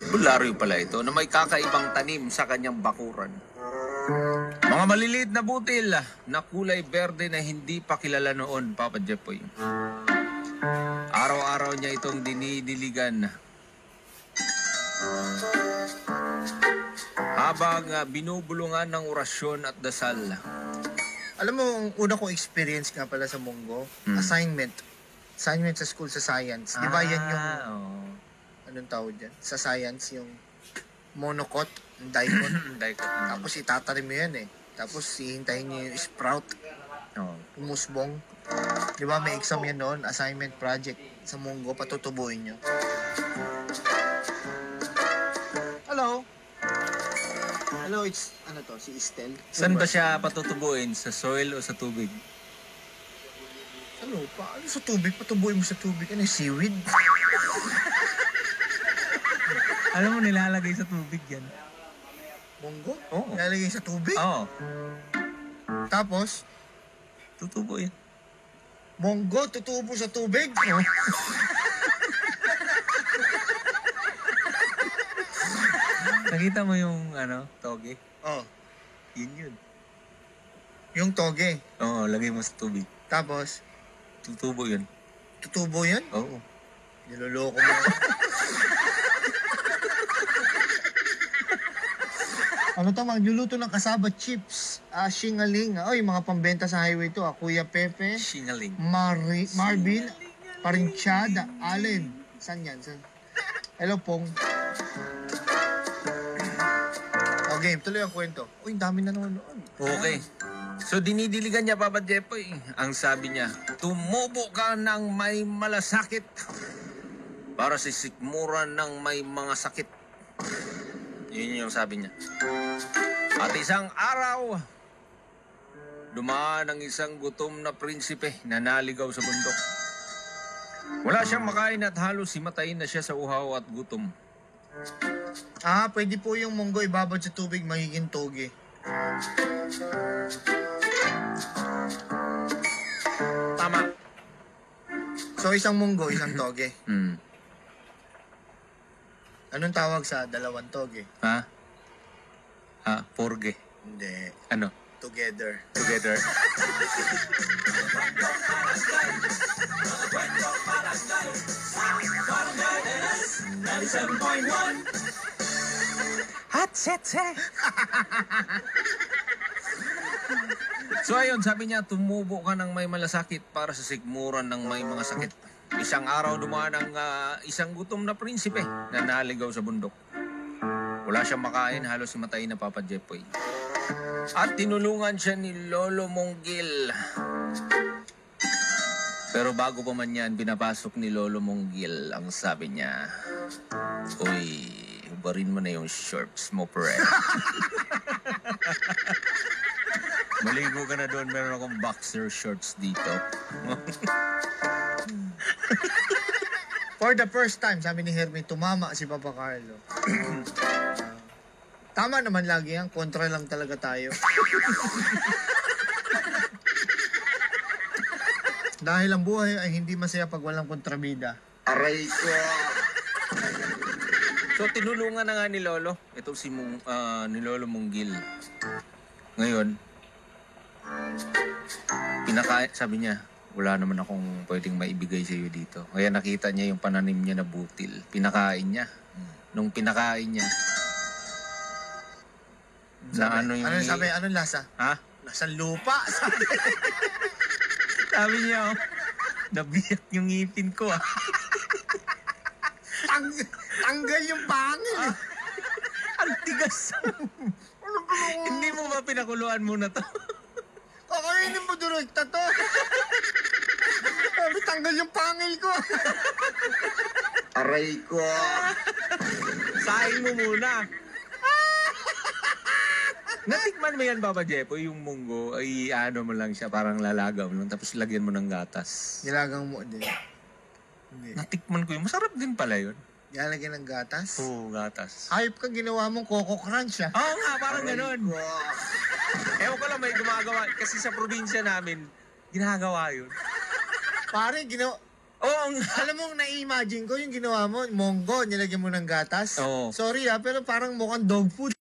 Bularyo pala ito na may kakaibang tanim sa kanyang bakuran. Mga maliliit na butil na kulay berde na hindi pa kilala noon, Papa Jepoy. Araw-araw niya itong dinidiligan. Habang binubulungan ng orasyon at dasal. Alam mo, ang una kong experience nga pala sa Munggo, assignment. Assignment sa school sa science. Di ba yan yung, anong tawag dyan? Sa science, yung monocot, yung dicot. Tapos itatanim mo yan eh. Tapos hihintayin niyo yung sprout. Umusbong. Di ba may exam yan noon, assignment project sa Munggo, patutubuin nyo. Hello? Hello, it's, ano to, si Estel. Saan ba siya patutubuin? Sa soil o sa tubig? Ano pa? Ano sa tubig? Patubuin mo sa tubig. Ano yung seaweed? Alam mo, nilalagay sa tubig yan. Munggo? Oo. Nilalagay sa tubig? Oo. Tapos, Tutubo yan. Munggo, tutubo sa tubig? Nakita mo yung, toge? Oh, Yun. yung toge. Oo, lagay mo sa tubig. Tapos, Tutubo yun. tutubo yan? Oo. Niloloko mo. Ano to, magluluto ng kasaba chips, shingaling. Oy, mga pambenta sa highway to. Kuya Pepe, Shingaling. Marvin, Parinchada, Allen. Saan yan? Saan? Hello, Pong. Okay, tuloy ang kwento. Uy, dami na naman noon. Okay. So, dinidiligan niya, Papa Jepoy. Ang sabi niya, tumubo ka ng may malasakit para sisikmuran ng may mga sakit. Yun yung sabi niya. At isang araw, dumaan ang isang gutom na prinsipe na naligaw sa bundok. Wala siyang makain at halos himatayin na siya sa uhaw at gutom. Pwede po yung munggo ibabad sa tubig, magiging toge. Tama. So, isang munggo, isang toge. Anong tawag sa dalawang toge? Ha? Porge. Hindi. Ano? Together. Together. Hot set. So ayun, sabi niya, tumubo ka ng may malasakit para sa sigmuran ng may mga sakit. Isang araw dumaan ang isang gutom na prinsipe na naligaw sa bundok. Wala siyang makain, halos himatayin na Papa Jepoy. At tinulungan siya ni Lolo Monggil. Pero bago pa man yan, pinapasok ni Lolo Monggil. Ang sabi niya, uy, hubarin mo na yung shorts mo, pre. Maligo ka na doon, meron akong boxer shorts dito. For the first time, sabi ni Hermie, tumama si Papa Carlo. Tama naman lagi yan, kontra lang talaga tayo. Dahil ang buhay ay hindi masaya pag walang kontrabida. Aray ko! So, tinulungan na nga ni Lolo. Ito ni Lolo Monggil. Ngayon, sabi niya, wala naman akong pwedeng maibigay sa iyo dito. Kaya nakita niya yung pananim niya na butil. Pinakain niya. Nung pinakain niya, Anong lasa? Ha? Lasang lupa. Sabi niya, nabiyak yung ngipin ko. Tanggal yung pangil. Ang tigas. Hindi mo ba pinakuluan muna to? Kakainin mo direkta to. Sabi, tanggal yung pangil ko. Aray ko. Saing mo muna. Natikman mo yan, Papa Jepoy, yung munggo, ay mo lang siya, parang lalagaw mo lang, tapos lagyan mo ng gatas. Nilagang mo din. Hindi. Natikman ko yun. Masarap din pala yun. Nilalagyan ng gatas? Oo, gatas. Hayop ka, ginawa mong Coco Crunch, ah. Oo nga, parang ganun. Ewan ko lang, may gumagawa. Kasi sa probinsya namin, ginagawa yun. Pare, Oo, Alam mo, na-imagine ko yung ginawa mo, monggo, nilagyan mo ng gatas. Oo. Sorry pero parang mukhang dog food.